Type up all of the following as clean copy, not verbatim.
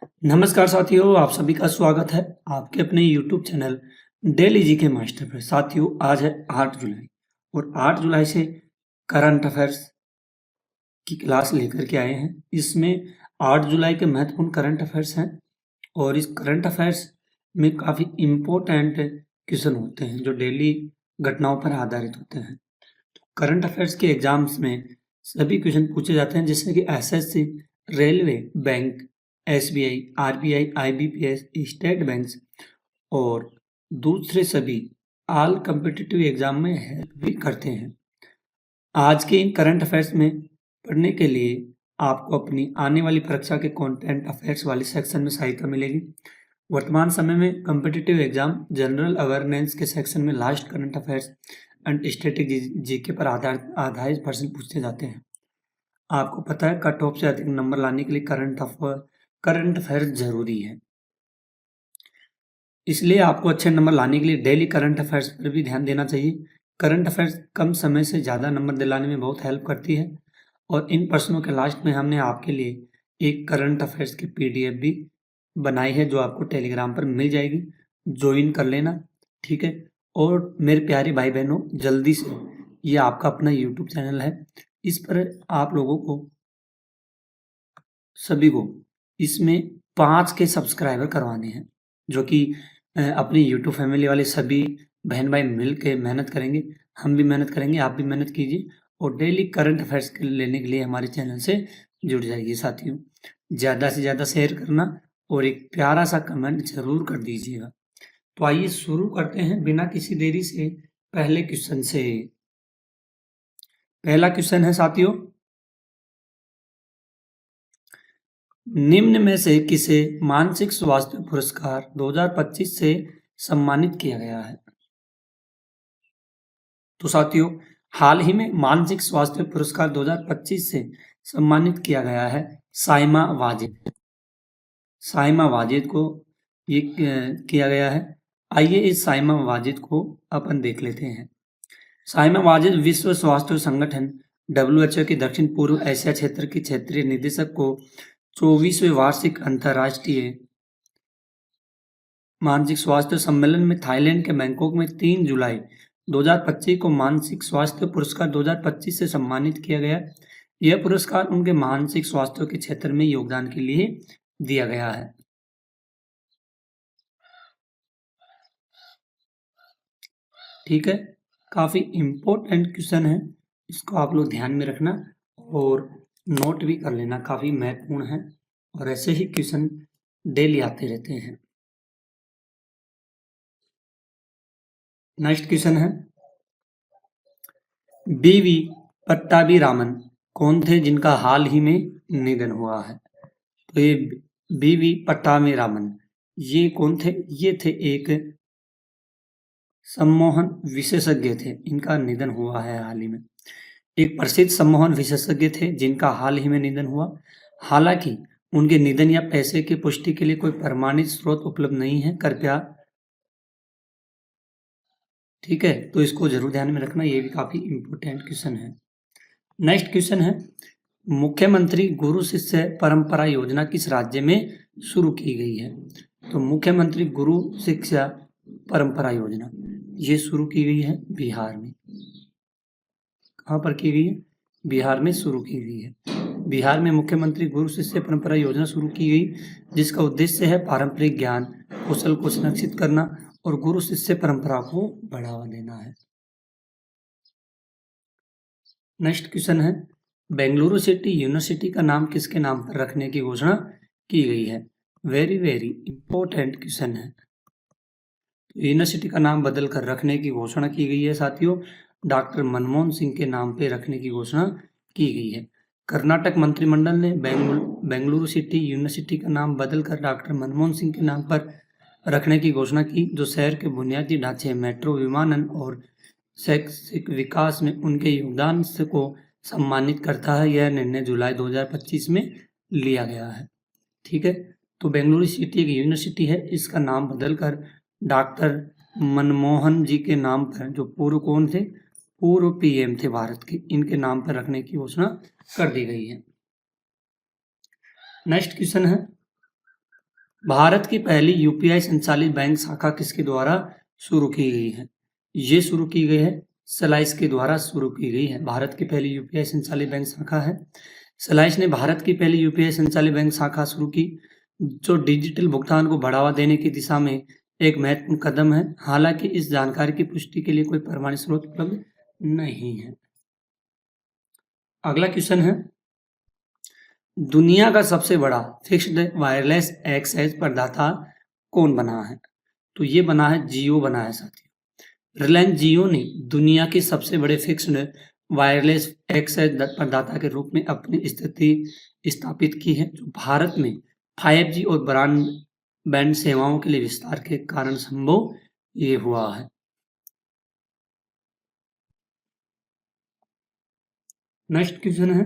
नमस्कार साथियों, आप सभी का स्वागत है आपके अपने YouTube चैनल डेली जी के मास्टर पर। साथियों, आज है 8 जुलाई और 8 जुलाई से करंट अफेयर्स की क्लास लेकर के आए हैं। इसमें 8 जुलाई के महत्वपूर्ण करंट अफेयर्स हैं और इस करंट अफेयर्स में काफ़ी इम्पोर्टेंट क्वेश्चन होते हैं जो डेली घटनाओं पर आधारित होते हैं। करंट अफेयर्स के एग्जाम्स में सभी क्वेश्चन पूछे जाते हैं, जैसे कि SSC, railway, bank, SBI, RBI, IBPS, state banks और दूसरे सभी ऑल कम्पिटिटिव एग्जाम में हेल्प भी करते हैं। आज के इन करंट अफेयर्स में पढ़ने के लिए आपको अपनी आने वाली परीक्षा के कंटेंट अफेयर्स वाले सेक्शन में सहायता मिलेगी। वर्तमान समय में कम्पिटिटिव एग्जाम जनरल अवेयरनेस के सेक्शन में last current affairs and static GK पर आधारित प्रश्न पूछे जाते हैं। आपको पता है, कट ऑफ से अधिक नंबर लाने के लिए करंट अफेयर्स जरूरी है। इसलिए आपको अच्छे नंबर लाने के लिए डेली करंट अफेयर्स पर भी ध्यान देना चाहिए। करंट अफेयर्स कम समय से ज़्यादा नंबर दिलाने में बहुत हेल्प करती है और इन प्रश्नों के लास्ट में हमने आपके लिए एक करंट अफेयर्स की पीडीएफ भी बनाई है जो आपको टेलीग्राम पर मिल जाएगी। ज्वाइन कर लेना, ठीक है। और मेरे प्यारे भाई बहनों, जल्दी से, ये आपका अपना यूट्यूब चैनल है, इस पर आप लोगों को सभी को इसमें 5 के सब्सक्राइबर करवाने हैं, जो कि अपनी यूट्यूब फैमिली वाले सभी बहन भाई मिल के मेहनत करेंगे। हम भी मेहनत करेंगे, आप भी मेहनत कीजिए और डेली करंट अफेयर्स लेने के लिए हमारे चैनल से जुड़ जाइए। साथियों, ज़्यादा से ज़्यादा शेयर करना और एक प्यारा सा कमेंट जरूर कर दीजिएगा। तो आइए शुरू करते हैं बिना किसी देरी से पहले क्वेश्चन से। पहला क्वेश्चन है साथियों, निम्न में से किसे मानसिक स्वास्थ्य पुरस्कार 2025 से सम्मानित किया गया है? तो साथियों, हाल ही में मानसिक स्वास्थ्य पुरस्कार 2025 से सम्मानित किया गया है साइमा वाजिद। साइमा वाजिद को ये किया गया है। आइए इस साइमा वाजिद को अपन देख लेते हैं। साइमा वाजिद विश्व स्वास्थ्य संगठन WHO के दक्षिण पूर्व एशिया क्षेत्र की क्षेत्रीय निदेशक को 24वें वार्षिक अंतर्राष्ट्रीय मानसिक स्वास्थ्य सम्मेलन में थाईलैंड के बैंकॉक में 3 जुलाई 2025 को मानसिक स्वास्थ्य पुरस्कार 2025 से सम्मानित किया गया। यह पुरस्कार उनके मानसिक स्वास्थ्य के क्षेत्र में योगदान के लिए दिया गया है। ठीक है, काफी इंपॉर्टेंट क्वेश्चन है, इसको आप लोग ध्यान में रखना और नोट भी कर लेना, काफी महत्वपूर्ण है और ऐसे ही क्वेश्चन डेली आते रहते हैं। नेक्स्ट क्वेश्चन है, बीवी पट्टाभिरामन कौन थे जिनका हाल ही में निधन हुआ है? तो ये बीवी पट्टाभिरामन ये कौन थे? ये थे एक सम्मोहन विशेषज्ञ थे, इनका निधन हुआ है हाल ही में। एक प्रसिद्ध सम्मोहन विशेषज्ञ थे जिनका हाल ही में निधन हुआ। हालांकि उनके निधन या पैसे की पुष्टि के लिए कोई प्रमाणित स्रोत उपलब्ध नहीं है, कृपया, ठीक है, तो इसको जरूर ध्यान में रखना, ये भी काफी इंपॉर्टेंट क्वेश्चन है। नेक्स्ट क्वेश्चन है, मुख्यमंत्री गुरु शिष्य परंपरा योजना किस राज्य में शुरू की गई है? तो मुख्यमंत्री गुरु शिक्षा परंपरा योजना ये शुरू की गई है बिहार में। कहाँ पर की गई है? बिहार में शुरू की गई है। बिहार में मुख्यमंत्री गुरु शिष्य परंपरा योजना शुरू की गई, जिसका उद्देश्य है पारंपरिक ज्ञान कौशल को संरक्षित करना और गुरु शिष्य परंपरा को बढ़ावा देना है। नेक्स्ट क्वेश्चन है, बेंगलुरु सिटी यूनिवर्सिटी का नाम किसके नाम पर रखने की घोषणा की गई है? वेरी वेरी इंपॉर्टेंट क्वेश्चन है। यूनिवर्सिटी का नाम बदल कर रखने की घोषणा की गई है साथियों, डॉक्टर मनमोहन सिंह के नाम पे रखने की घोषणा की गई है। कर्नाटक मंत्रिमंडल ने बेंगलुरु सिटी यूनिवर्सिटी का नाम बदलकर डॉक्टर मनमोहन सिंह के नाम पर रखने की घोषणा की, जो शहर के बुनियादी ढांचे, मेट्रो, विमानन और शैक्षिक विकास में उनके योगदान से को सम्मानित करता है। यह निर्णय जुलाई 2025 में लिया गया है। ठीक है, तो बेंगलुरु सिटी एक यूनिवर्सिटी है, इसका नाम बदलकर डॉक्टर मनमोहन जी के नाम पर, जो पूर्व कौन थे? पूर्व पीएम थे भारत के, इनके नाम पर रखने की घोषणा कर दी गई है। नेक्स्ट क्वेश्चन है, भारत की पहली यूपीआई संचालित बैंक शाखा किसके द्वारा शुरू की गई है? ये शुरू की गई है स्लाइस के द्वारा शुरू की गई है। भारत की पहली यूपीआई संचालित बैंक शाखा है स्लाइस ने भारत की पहली यूपीआई संचालित बैंक शाखा शुरू की, जो डिजिटल भुगतान को बढ़ावा देने की दिशा में एक महत्वपूर्ण कदम है। हालांकि इस जानकारी की पुष्टि के लिए कोई प्रमाणित स्रोत उपलब्ध नहीं है। अगला क्वेश्चन है, दुनिया का सबसे बड़ा फिक्स्ड वायरलेस एक्सेस प्रदाता कौन बना है? तो ये बना है जियो बना है साथियों। रिलायंस जियो ने दुनिया के सबसे बड़े फिक्स्ड वायरलेस एक्सेस प्रदाता के रूप में अपनी स्थिति स्थापित की है, जो भारत में 5G और ब्रॉडबैंड सेवाओं के लिए विस्तार के कारण संभव ये हुआ है। नेक्स्ट क्वेश्चन है,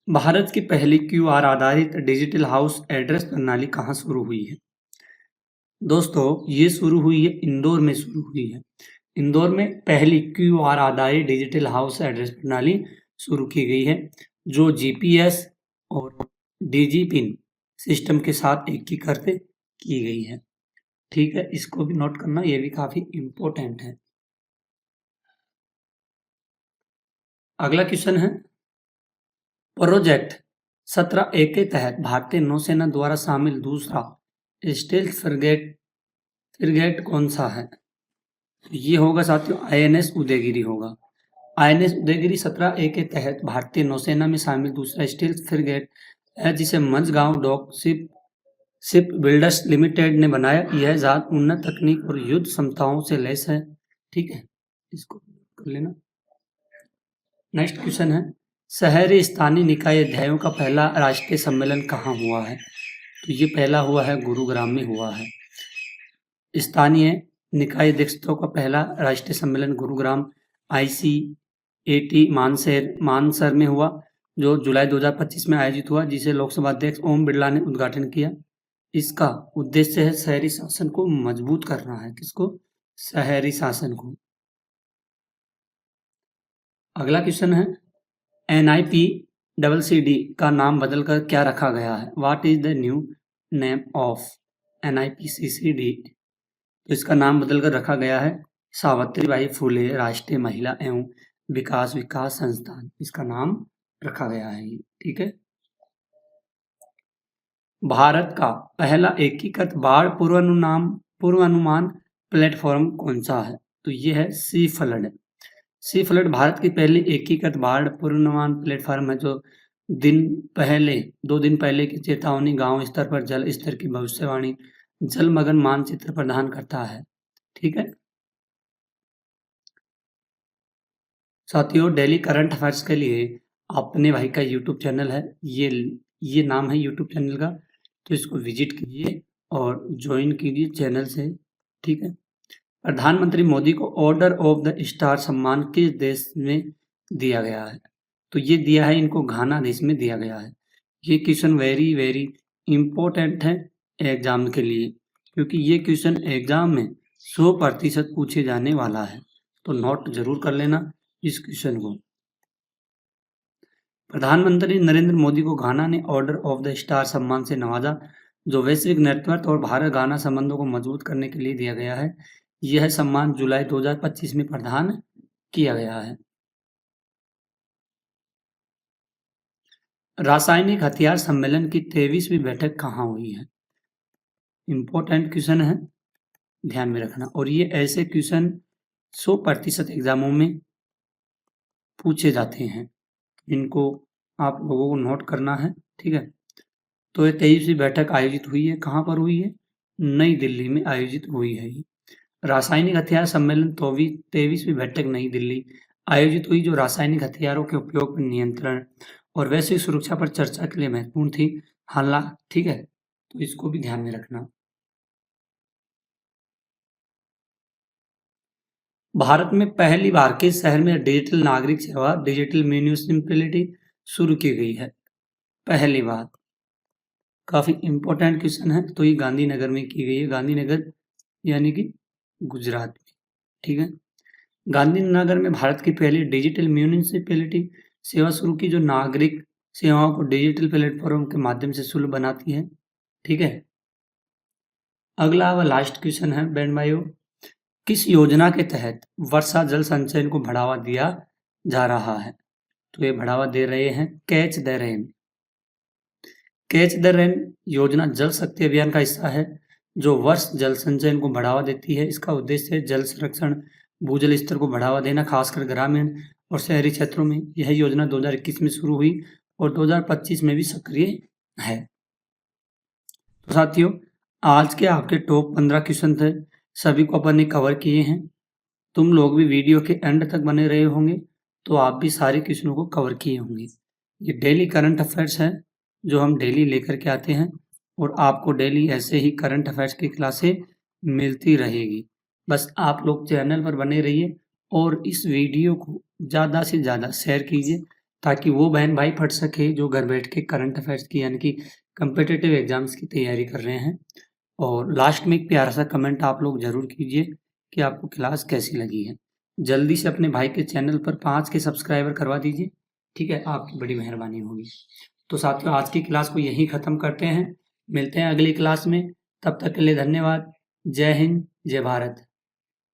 भारत की पहली क्यूआर आधारित डिजिटल हाउस एड्रेस प्रणाली कहाँ शुरू हुई है? दोस्तों ये शुरू हुई है इंदौर में शुरू हुई है। इंदौर में पहली क्यूआर आधारित डिजिटल हाउस एड्रेस प्रणाली शुरू की गई है, जो जीपीएस और डिजिपिन सिस्टम के साथ एकीकृत की गई है। ठीक है, इसको भी नोट करना, ये भी काफी इंपॉर्टेंट है। अगला क्वेश्चन है, प्रोजेक्ट 17A के तहत भारतीय नौसेना द्वारा शामिल दूसरा स्टेल्थ फ्रिगेट कौन सा है? ये होगा साथियों आईएनएस उदयगिरी होगा। आईएनएस उदयगिरी 17A के तहत भारतीय नौसेना में शामिल दूसरा स्टील्थ फ्रिगेट है, जिसे Mazagon dock ship builders limited ने बनाया। यह जहाज उन्नत तकनीक और युद्ध क्षमताओं से लैस है। ठीक है, इसको कर लेना। नेक्स्ट क्वेश्चन है, शहरी स्थानीय निकाय अध्यायों का पहला राष्ट्रीय सम्मेलन कहाँ हुआ है? तो ये पहला हुआ है गुरुग्राम में हुआ है। स्थानीय निकाय अध्यक्षों का पहला राष्ट्रीय सम्मेलन गुरुग्राम ICAT मानसर में हुआ, जो जुलाई 2025 में आयोजित हुआ, जिसे लोकसभा अध्यक्ष ओम बिरला ने उद्घाटन किया। इसका उद्देश्य है शहरी शासन को मजबूत करना है। किसको? शहरी शासन को। अगला क्वेश्चन है, NIPCCD का नाम बदलकर क्या रखा गया है? What is the new name of NIPCCD? तो इसका नाम बदलकर रखा गया है सावित्रीबाई फुले राष्ट्रीय महिला एवं विकास संस्थान। इसका नाम रखा गया है। ठीक है, भारत का पहला एकीकृत बाढ़ पूर्वानुमान प्लेटफॉर्म कौन सा है? तो ये है सी फ्लड भारत की पहली एकीकृत बाढ़ पूर्वानुमान प्लेटफॉर्म है, जो 2 दिन पहले की चेतावनी, गांव स्तर पर जल स्तर की भविष्यवाणी, जलमग्न मानचित्र प्रदान करता है। ठीक है साथियों, डेली करंट अफेयर्स के लिए अपने भाई का यूट्यूब चैनल है, ये नाम है यूट्यूब चैनल का, तो इसको विजिट कीजिए और ज्वाइन कीजिए चैनल से। ठीक है, प्रधानमंत्री मोदी को ऑर्डर ऑफ द स्टार सम्मान किस देश में दिया गया है? तो ये दिया है इनको घाना देश में दिया गया है। ये क्वेश्चन वेरी वेरी इंपॉर्टेंट है एग्जाम के लिए, क्योंकि ये क्वेश्चन एग्जाम में 100% पूछे जाने वाला है, तो नोट जरूर कर लेना इस क्वेश्चन को। प्रधानमंत्री नरेंद्र मोदी को घाना ने ऑर्डर ऑफ द स्टार सम्मान से नवाजा, जो वैश्विक नेतृत्व और भारत घाना संबंधों को मजबूत करने के लिए दिया गया है। यह सम्मान जुलाई 2025 में प्रदान किया गया है। रासायनिक हथियार सम्मेलन की 23वीं बैठक कहाँ हुई है? इंपॉर्टेंट क्वेश्चन है, ध्यान में रखना। और ये ऐसे क्वेश्चन 100% एग्जामों में पूछे जाते हैं, इनको आप लोगों को नोट करना है। ठीक है, तो ये 23वीं बैठक आयोजित हुई है, कहाँ पर हुई है? नई दिल्ली में आयोजित हुई है। रासायनिक हथियार सम्मेलन 23वीं बैठक नई दिल्ली आयोजित हुई, जो रासायनिक हथियारों के उपयोग पर नियंत्रण और वैश्विक सुरक्षा पर चर्चा के लिए महत्वपूर्ण थी। हालांकि ठीक है, तो इसको भी ध्यान में रखना। भारत में पहली बार किस शहर में डिजिटल नागरिक सेवा डिजिटल म्यूनिसिपैलिटी शुरू की गई है? पहली बार, काफी इंपॉर्टेंट क्वेश्चन है। तो ये गांधीनगर में की गई है, गांधीनगर यानी कि गुजरात में। ठीक है, गांधीनगर में भारत की पहली डिजिटल म्यूनिसिपैलिटी सेवा शुरू की जो नागरिक सेवाओं को डिजिटल प्लेटफॉर्म के माध्यम से सुलभ बनाती है। ठीक है, अगला व लास्ट क्वेश्चन है बहन भाइयों, किस योजना के तहत वर्षा जल संचयन को बढ़ावा दिया जा रहा है? तो ये बढ़ावा दे रहे हैं catch the rain. Catch the rain योजना जल शक्ति अभियान का हिस्सा है जो वर्ष जल संचयन को बढ़ावा देती है। इसका उद्देश्य है जल संरक्षण, भूजल स्तर को बढ़ावा देना, खासकर ग्रामीण और शहरी क्षेत्रों में। यह योजना 2021 में शुरू हुई और 2025 में भी सक्रिय है। तो साथियों, आज के आपके टॉप 15 क्वेश्चन थे, सभी को अपन ने कवर किए हैं। तुम लोग भी वीडियो के एंड तक बने रहे होंगे तो आप भी सारे क्वेश्चनों को कवर किए होंगे। ये डेली करंट अफेयर्स है जो हम डेली लेकर के आते हैं और आपको डेली ऐसे ही करंट अफेयर्स की क्लासें मिलती रहेगी। बस आप लोग चैनल पर बने रहिए और इस वीडियो को ज़्यादा से ज़्यादा शेयर कीजिए ताकि वो बहन भाई पढ़ सके जो घर बैठ के करंट अफेयर्स की यानी कि कम्पिटिटिव एग्जाम्स की तैयारी कर रहे हैं। और लास्ट में एक प्यारा सा कमेंट आप लोग ज़रूर कीजिए कि आपको क्लास कैसी लगी है। जल्दी से अपने भाई के चैनल पर 5 के सब्सक्राइबर करवा दीजिए। ठीक है, आपकी बड़ी मेहरबानी होगी। तो साथियों, आज की क्लास को यहीं ख़त्म करते हैं। मिलते हैं अगली क्लास में, तब तक के लिए धन्यवाद। जय हिंद, जय भारत।